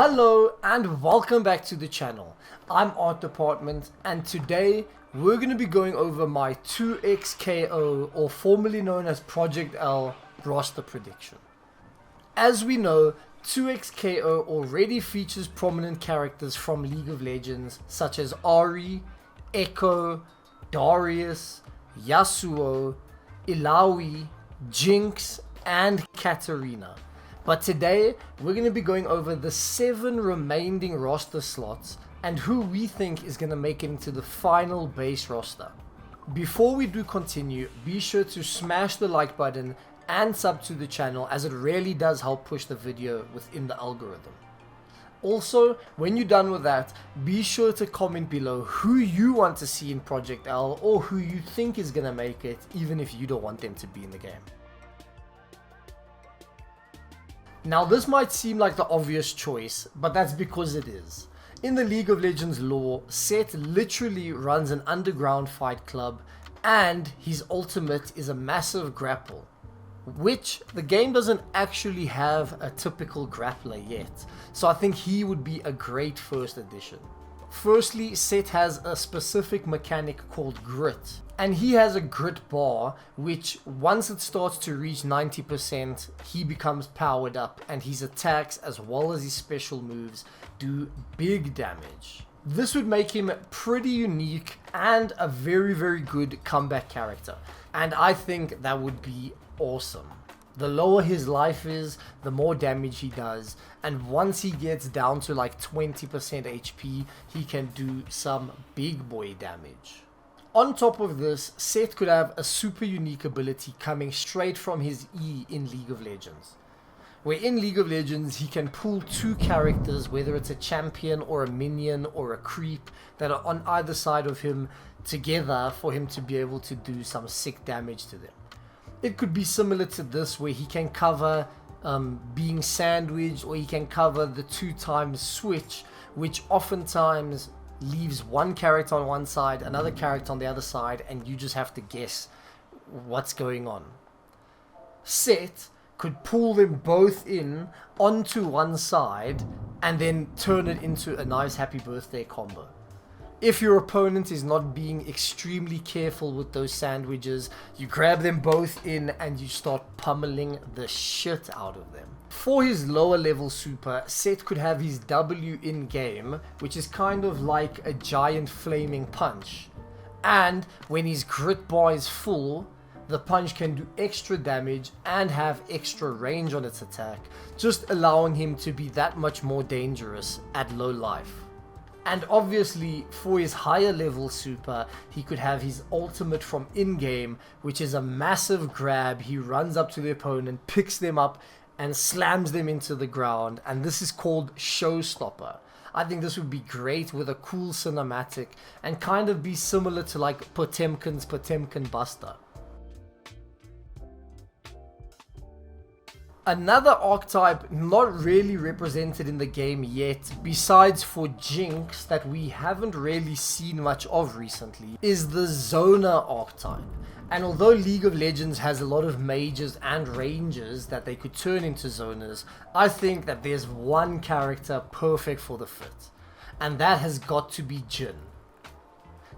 Hello and welcome back to the channel. I'm Art Department and today we're going to be going over my 2xKO, or formerly known as Project L, roster prediction. As we know, 2xKO already features prominent characters from League of Legends such as Ahri, Echo, Darius, Yasuo, Illaoi, Jinx and Katarina. But today, we're going to be going over the 7 remaining roster slots and who we think is going to make it into the final base roster. Before we do continue, be sure to smash the like button and sub to the channel, as it really does help push the video within the algorithm. Also, when you're done with that, be sure to comment below who you want to see in Project L or who you think is going to make it, even if you don't want them to be in the game. Now this might seem like the obvious choice, but that's because it is. In the League of Legends lore, Sett literally runs an underground fight club and his ultimate is a massive grapple, which the game doesn't actually have a typical grappler yet, so I think he would be a great first addition. Firstly, Sett has a specific mechanic called grit, and he has a grit bar which once it starts to reach 90%, he becomes powered up and his attacks as well as his special moves do big damage. This would make him pretty unique and a very good comeback character, and I think that would be awesome. The lower his life is, the more damage he does, and once he gets down to like 20% HP, he can do some big boy damage. On top of this, Sett could have a super unique ability coming straight from his E in League of Legends. Where in League of Legends, he can pull 2 characters, whether it's a champion or a minion or a creep, that are on either side of him together for him to be able to do some sick damage to them. It could be similar to this, where he can cover being sandwiched, or he can cover the 2x switch, which oftentimes leaves one character on one side, another character on the other side, and you just have to guess what's going on. Sett could pull them both in onto one side and then turn it into a nice happy birthday combo. If your opponent is not being extremely careful with those sandwiches, you grab them both in and you start pummeling the shit out of them. For his lower level super, Sett could have his W in game, which is kind of like a giant flaming punch. And when his grit bar is full, the punch can do extra damage and have extra range on its attack, just allowing him to be that much more dangerous at low life. And obviously, for his higher level super, he could have his ultimate from in-game, which is a massive grab. He runs up to the opponent, picks them up, and slams them into the ground, and this is called Showstopper. I think this would be great with a cool cinematic, and kind of be similar to like Potemkin's Potemkin Buster. Another archetype not really represented in the game yet, besides for Jinx, that we haven't really seen much of recently, is the Zoner archetype. And although League of Legends has a lot of mages and rangers that they could turn into zoners, I think that there's one character perfect for the fit, and that has got to be Jhin.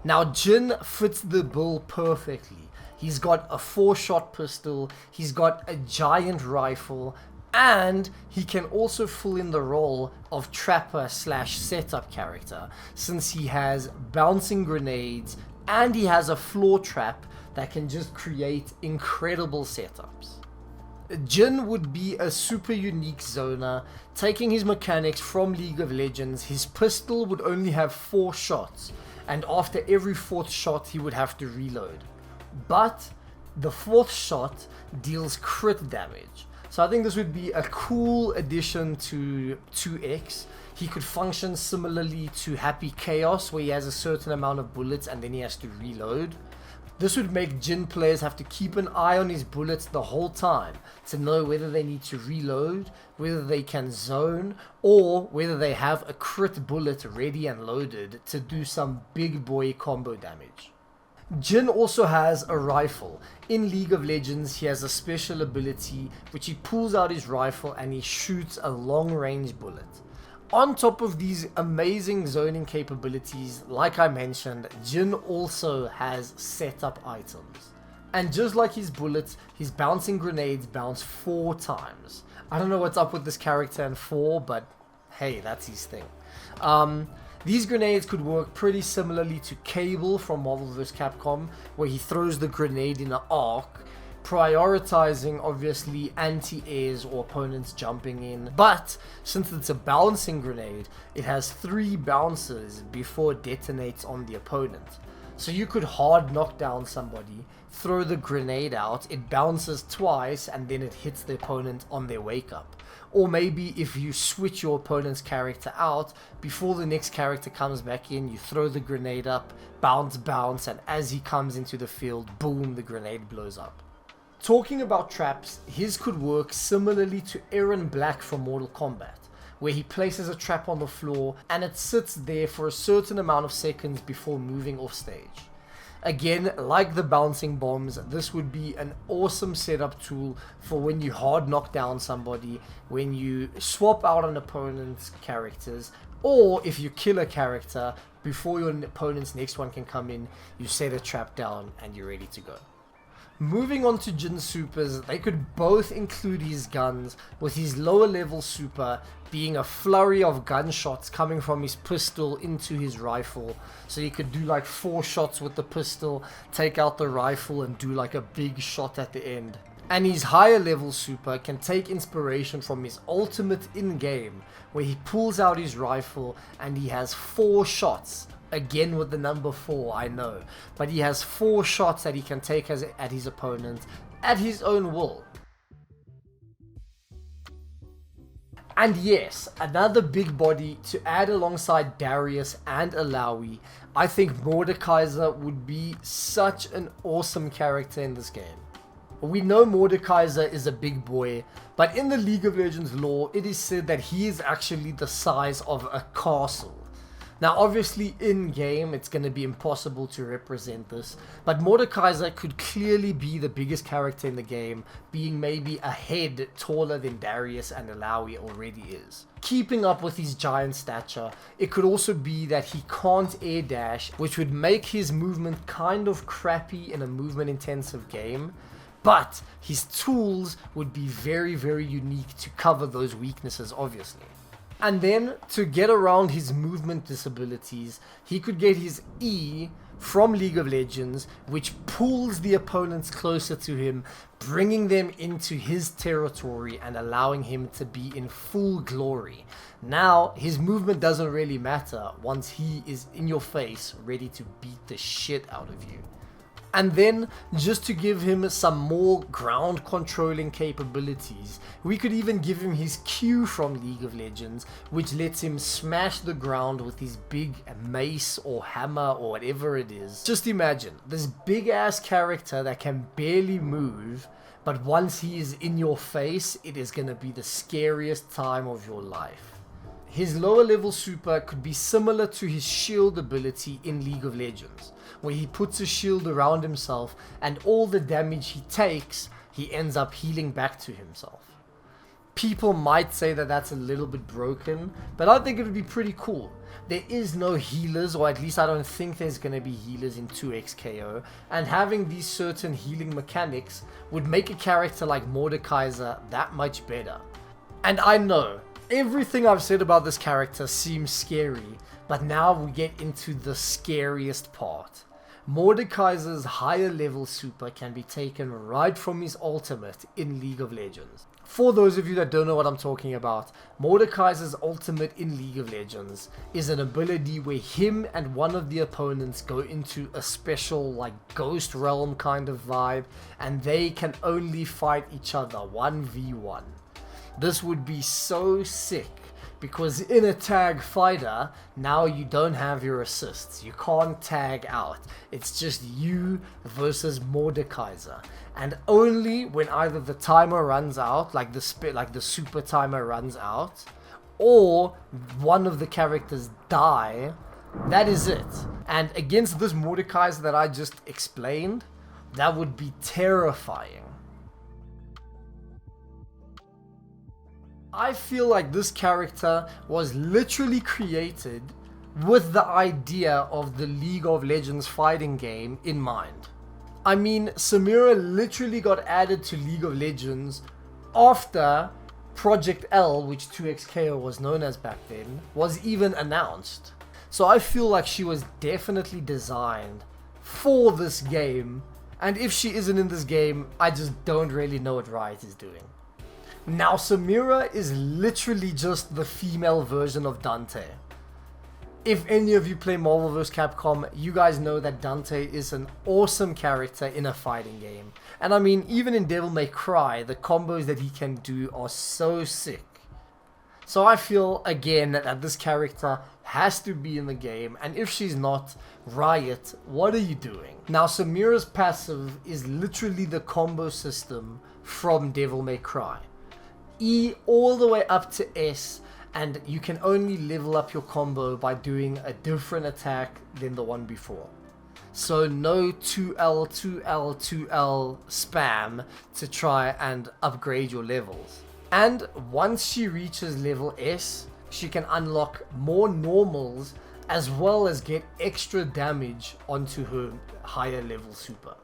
Now Jhin fits the bill perfectly. He's got a 4-shot pistol, he's got a giant rifle, and he can also fill in the role of trapper / setup character, since he has bouncing grenades and he has a floor trap that can just create incredible setups. Jhin would be a super unique zoner. Taking his mechanics from League of Legends, his pistol would only have 4 shots, and after every 4th shot he would have to reload. But the 4th shot deals crit damage. So I think this would be a cool addition to 2x. He could function similarly to Happy Chaos, where he has a certain amount of bullets and then he has to reload. This would make Jhin players have to keep an eye on his bullets the whole time to know whether they need to reload, whether they can zone, or whether they have a crit bullet ready and loaded to do some big boy combo damage. Jhin also has a rifle. In League of Legends, he has a special ability which he pulls out his rifle and he shoots a long range bullet. On top of these amazing zoning capabilities, like I mentioned, Jhin also has setup items. And just like his bullets, his bouncing grenades bounce 4 times. I don't know what's up with this character in 4, but hey, that's his thing. These grenades could work pretty similarly to Cable from Marvel vs. Capcom, where he throws the grenade in an arc, prioritizing obviously anti-airs or opponents jumping in. But since it's a bouncing grenade, it has 3 bounces before it detonates on the opponent. So you could hard knock down somebody, throw the grenade out, it bounces twice, and then it hits the opponent on their wake up. Or maybe if you switch your opponent's character out, before the next character comes back in, you throw the grenade up, bounce, and as he comes into the field, boom, the grenade blows up. Talking about traps, his could work similarly to Aaron Black from Mortal Kombat, where he places a trap on the floor and it sits there for a certain amount of seconds before moving off stage. Again, like the bouncing bombs, this would be an awesome setup tool for when you hard knock down somebody, when you swap out an opponent's characters, or if you kill a character, before your opponent's next one can come in, you set a trap down and you're ready to go. Moving on to Jhin supers, they could both include his guns, with his lower level super being a flurry of gunshots coming from his pistol into his rifle. So you could do like 4 shots with the pistol, take out the rifle and do like a big shot at the end. And his higher level super can take inspiration from his ultimate in-game, where he pulls out his rifle and he has 4 shots. Again with the number 4, I know. But he has 4 shots that he can take at his opponent at his own will. And yes, another big body to add alongside Darius and Alawi. I think Mordekaiser would be such an awesome character in this game. We know Mordekaiser is a big boy, but in the League of Legends lore, it is said that he is actually the size of a castle. Now obviously in game it's going to be impossible to represent this, but Mordekaiser could clearly be the biggest character in the game, being maybe a head taller than Darius and Alawi already is. Keeping up with his giant stature, it could also be that he can't air dash, which would make his movement kind of crappy in a movement intensive game, but his tools would be very unique to cover those weaknesses obviously. And then, to get around his movement disabilities, he could get his E from League of Legends, which pulls the opponents closer to him, bringing them into his territory and allowing him to be in full glory. Now, his movement doesn't really matter once he is in your face, ready to beat the shit out of you. And then, just to give him some more ground controlling capabilities, we could even give him his Q from League of Legends, which lets him smash the ground with his big mace or hammer or whatever it is. Just imagine, this big ass character that can barely move, but once he is in your face, it is gonna be the scariest time of your life. His lower level super could be similar to his shield ability in League of Legends, where he puts a shield around himself and all the damage he takes, he ends up healing back to himself. People might say that that's a little bit broken, but I think it would be pretty cool. There is no healers, or at least I don't think there's going to be healers in 2xKO, and having these certain healing mechanics would make a character like Mordekaiser that much better. And I know, everything I've said about this character seems scary, but now we get into the scariest part. Mordekaiser's higher level super can be taken right from his ultimate in League of Legends. For those of you that don't know what I'm talking about, Mordekaiser's ultimate in League of Legends is an ability where him and one of the opponents go into a special like ghost realm kind of vibe, and they can only fight each other 1v1. This would be so sick, because in a tag fighter, now you don't have your assists. You can't tag out. It's just you versus Mordekaiser. And only when either the timer runs out, like the super timer runs out, or one of the characters die, that is it. And against this Mordekaiser that I just explained, that would be terrifying. I feel like this character was literally created with the idea of the League of Legends fighting game in mind. I mean, Samira literally got added to League of Legends after Project L, which 2xKO was known as back then, was even announced. So I feel like she was definitely designed for this game, and if she isn't in this game, I just don't really know what Riot is doing. Now, Samira is literally just the female version of Dante. If any of you play Marvel vs. Capcom, you guys know that Dante is an awesome character in a fighting game. And I mean, even in Devil May Cry, the combos that he can do are so sick. So I feel, again, that this character has to be in the game, and if she's not, Riot, what are you doing? Now, Samira's passive is literally the combo system from Devil May Cry. E all the way up to S, and you can only level up your combo by doing a different attack than the one before. So no 2L, 2L, 2L spam to try and upgrade your levels. And once she reaches level S, she can unlock more normals as well as get extra damage onto her higher level super.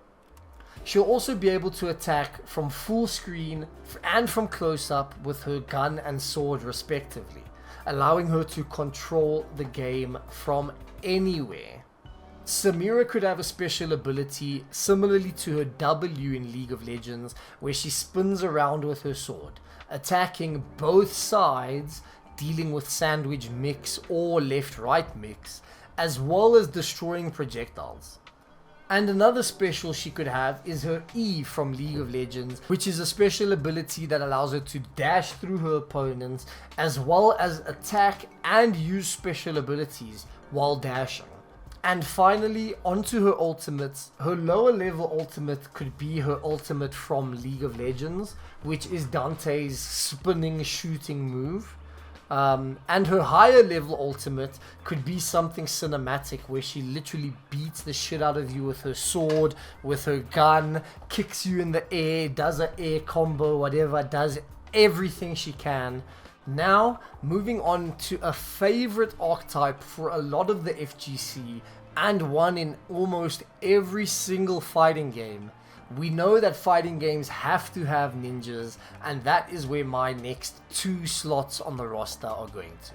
She'll also be able to attack from full screen and from close up with her gun and sword respectively, allowing her to control the game from anywhere. Samira could have a special ability similarly to her W in League of Legends, where she spins around with her sword, attacking both sides, dealing with sandwich mix or left-right mix, as well as destroying projectiles. And another special she could have is her E from League of Legends, which is a special ability that allows her to dash through her opponents, as well as attack and use special abilities while dashing. And finally, onto her ultimates. Her lower level ultimate could be her ultimate from League of Legends, which is Dante's spinning shooting move. And her higher level ultimate could be something cinematic where she literally beats the shit out of you with her sword, with her gun, kicks you in the air, does an air combo, whatever, does everything she can. Now, moving on to a favorite archetype for a lot of the FGC and one in almost every single fighting game. We know that fighting games have to have ninjas, and that is where my next 2 slots on the roster are going to.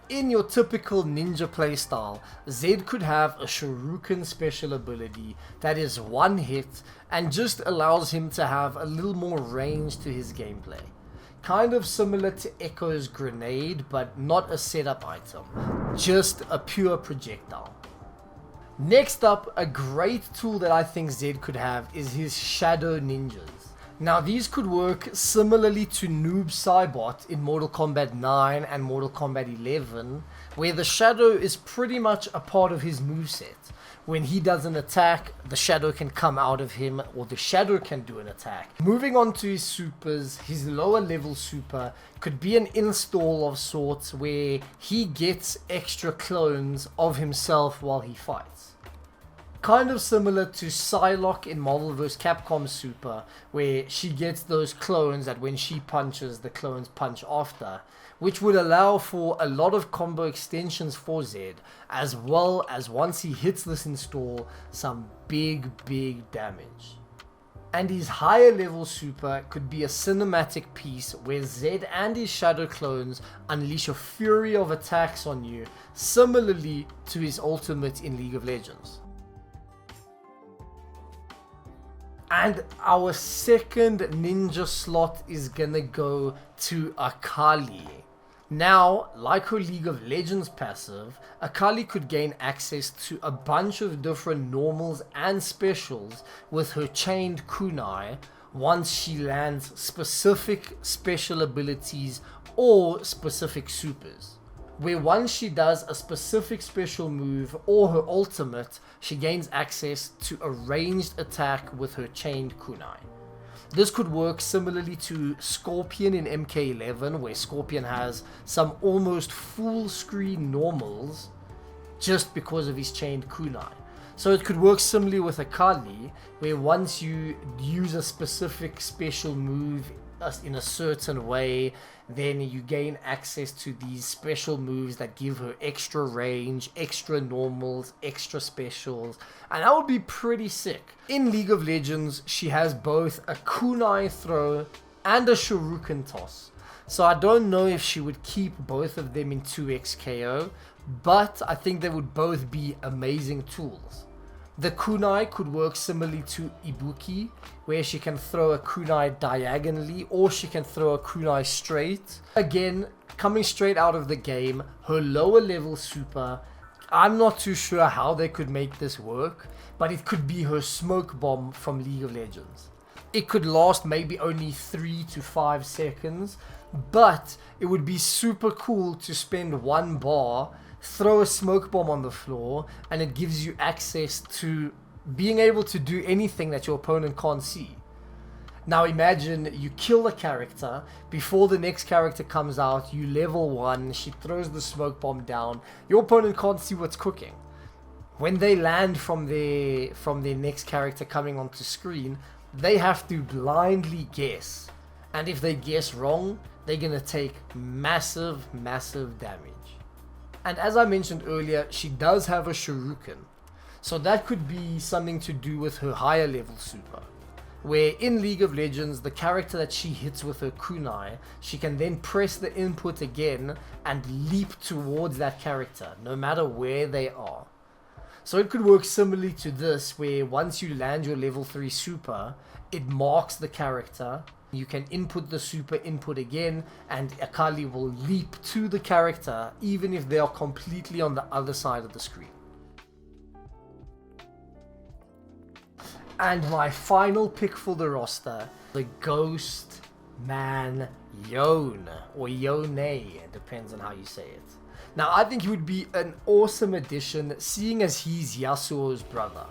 In your typical ninja playstyle, Zed could have a Shuriken special ability that is one hit and just allows him to have a little more range to his gameplay. Kind of similar to Echo's grenade, but not a setup item, just a pure projectile. Next up, a great tool that I think Zed could have is his Shadow Ninjas. Now these could work similarly to Noob Saibot in Mortal Kombat 9 and Mortal Kombat 11, where the Shadow is pretty much a part of his moveset. When he does an attack, the Shadow can come out of him, or the Shadow can do an attack. Moving on to his supers, his lower level super could be an install of sorts where he gets extra clones of himself while he fights. Kind of similar to Psylocke in Marvel vs. Capcom Super, where she gets those clones that when she punches, the clones punch after, which would allow for a lot of combo extensions for Zed, as well as once he hits this install, some big damage. And his higher level super could be a cinematic piece where Zed and his shadow clones unleash a fury of attacks on you, similarly to his ultimate in League of Legends. And our second ninja slot is gonna go to Akali. Now, like her League of Legends passive, Akali could gain access to a bunch of different normals and specials with her chained kunai once she lands specific special abilities or specific supers. Where once she does a specific special move or her ultimate, she gains access to a ranged attack with her chained kunai. This could work similarly to Scorpion in MK11, where Scorpion has some almost full screen normals just because of his chained kunai. So it could work similarly with Akali, where once you use a specific special move in a certain way, then you gain access to these special moves that give her extra range, extra normals, extra specials, and that would be pretty sick. In League of Legends, she has both a kunai throw and a shuriken toss. So I don't know if she would keep both of them in 2x KO, but I think they would both be amazing tools. The kunai could work similarly to Ibuki, where she can throw a kunai diagonally or she can throw a kunai straight. Again, coming straight out of the game, her lower level super, I'm not too sure how they could make this work, but it could be her smoke bomb from League of Legends. It could last maybe only 3 to 5 seconds, but it would be super cool to spend 1 bar, throw a smoke bomb on the floor, and it gives you access to being able to do anything that your opponent can't see. Now imagine you kill a character, before the next character comes out, you level 1, she throws the smoke bomb down, your opponent can't see what's cooking. When they land from their next character coming onto screen, they have to blindly guess, and if they guess wrong, they're gonna take massive damage. And as I mentioned earlier, she does have a shuriken, so that could be something to do with her higher level super, where in League of Legends, the character that she hits with her kunai, she can then press the input again and leap towards that character, no matter where they are. So it could work similarly to this, where once you land your level 3 super, it marks the character. You can input the super input again, and Akali will leap to the character even if they are completely on the other side of the screen. And my final pick for the roster, the Ghost Man Yone, or Yone, it depends on how you say it. Now I think he would be an awesome addition, seeing as he's Yasuo's brother.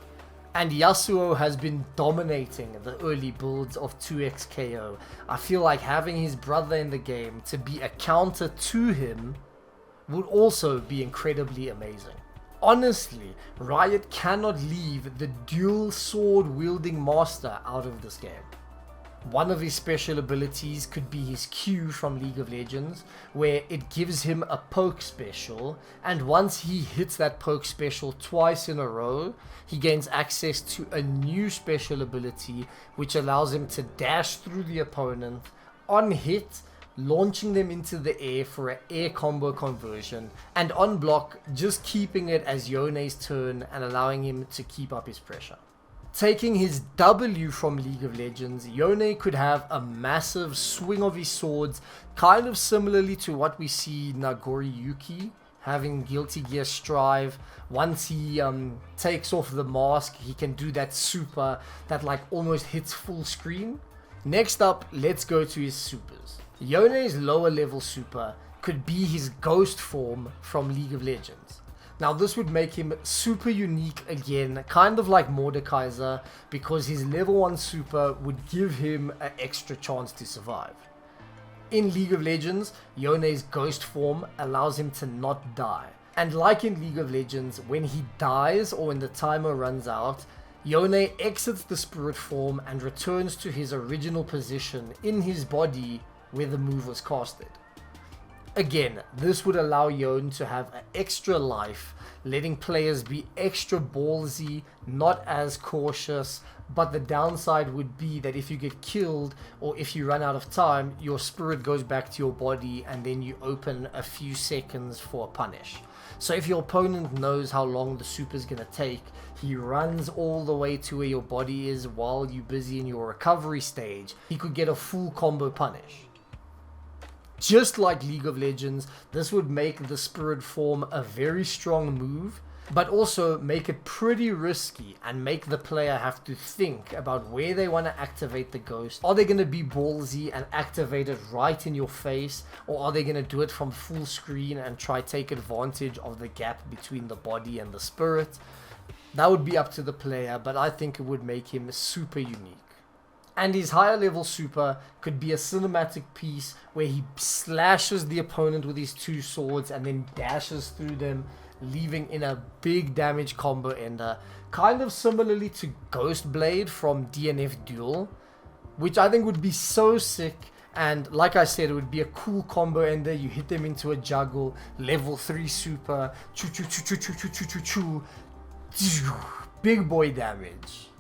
And Yasuo has been dominating the early builds of 2x KO. I feel like having his brother in the game to be a counter to him would also be incredibly amazing. Honestly, Riot cannot leave the dual sword wielding master out of this game. One of his special abilities could be his Q from League of Legends, where it gives him a poke special, and once he hits that poke special twice in a row, he gains access to a new special ability which allows him to dash through the opponent on hit, launching them into the air for an air combo conversion, and on block just keeping it as Yone's turn and allowing him to keep up his pressure. Taking his W from League of Legends, Yone could have a massive swing of his swords, kind of similarly to what we see Nagori Yuki having Guilty Gear Strive. Once he takes off the mask, he can do that super that like almost hits full screen. Next up, let's go to his supers. Yone's lower level super could be his ghost form from League of Legends. Now this would make him super unique again, kind of like Mordekaiser, because his level 1 super would give him an extra chance to survive. In League of Legends, Yone's ghost form allows him to not die. And like in League of Legends, when he dies or when the timer runs out, Yone exits the spirit form and returns to his original position in his body where the move was casted. Again, this would allow Yone to have an extra life, letting players be extra ballsy, not as cautious, but the downside would be that if you get killed or if you run out of time, your spirit goes back to your body and then you open a few seconds for a punish. So if your opponent knows how long the super is going to take, he runs all the way to where your body is while you're busy in your recovery stage, he could get a full combo punish. Just like League of Legends, this would make the spirit form a very strong move, but also make it pretty risky and make the player have to think about where they want to activate the ghost. Are they going to be ballsy and activate it right in your face, or are they going to do it from full screen and try take advantage of the gap between the body and the spirit? That would be up to the player, but I think it would make him super unique. And his higher level super could be a cinematic piece where he slashes the opponent with his 2 swords and then dashes through them leaving in a big damage combo ender, kind of similarly to Ghost Blade from DNF Duel, which I think would be so sick. And like I said, it would be a cool combo ender. You hit them into a juggle, level 3 super, choo choo choo choo choo choo choo choo choo, big boy damage.